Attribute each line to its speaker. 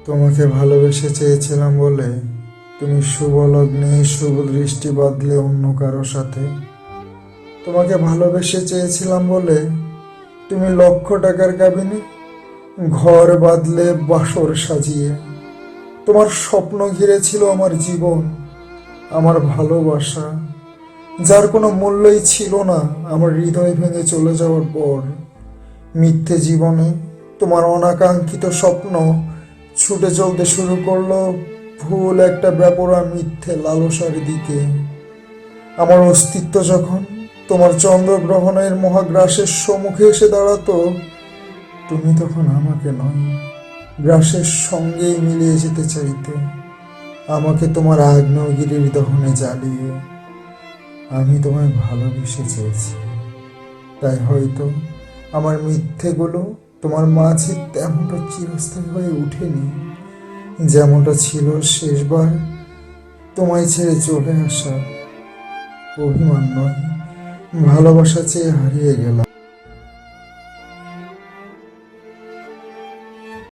Speaker 1: তোমাকে ভালোবেসে চেয়েছিলাম বলে তুমি শুভ লগ্নে শুভ দৃষ্টি বাঁধলে অন্য কারো সাথে। তোমাকে ভালোবেসে চেয়েছিলাম বলে তুমি লক্ষ টাকার কাবিনে ঘর বাঁধলে বাসর সাজিয়ে। তোমার স্বপ্ন ঘিরে ছিল আমার জীবন, আমার ভালোবাসা, যার কোনো মূল্যই ছিল না আমার হৃদয় ভেঙে চলে যাওয়ার পর। মিথ্যে জীবনে তোমার অনাকাঙ্ক্ষিত স্বপ্ন ছুটে চলতে শুরু করলো ভুল একটা বেপরোয়া মিথ্যে লালসার দিকে। আমার অস্তিত্ব যখন তোমার চন্দ্রগ্রহণের মহাগ্রাসের সম্মুখে এসে দাঁড়াতো, তুমি তখন আমাকে নয়, গ্রাসের সঙ্গেই মিলিয়ে যেতে চাইতে। আমাকে তোমার আগ্নেয়গিরির দহনে জ্বালিয়ে। আমি তোমায় ভালোবেসে চেয়েছি, তাই হয়তো আমার মিথ্যেগুলো তোমার মাঝে তেমনটা চিরস্থায়ী হয়ে ওঠেনি যেমনটা ছিল শেষবার তোমায় ছেড়ে চলে আসা। অভিমান নয়, ভালোবাসা চেয়ে হারিয়ে গেলাম।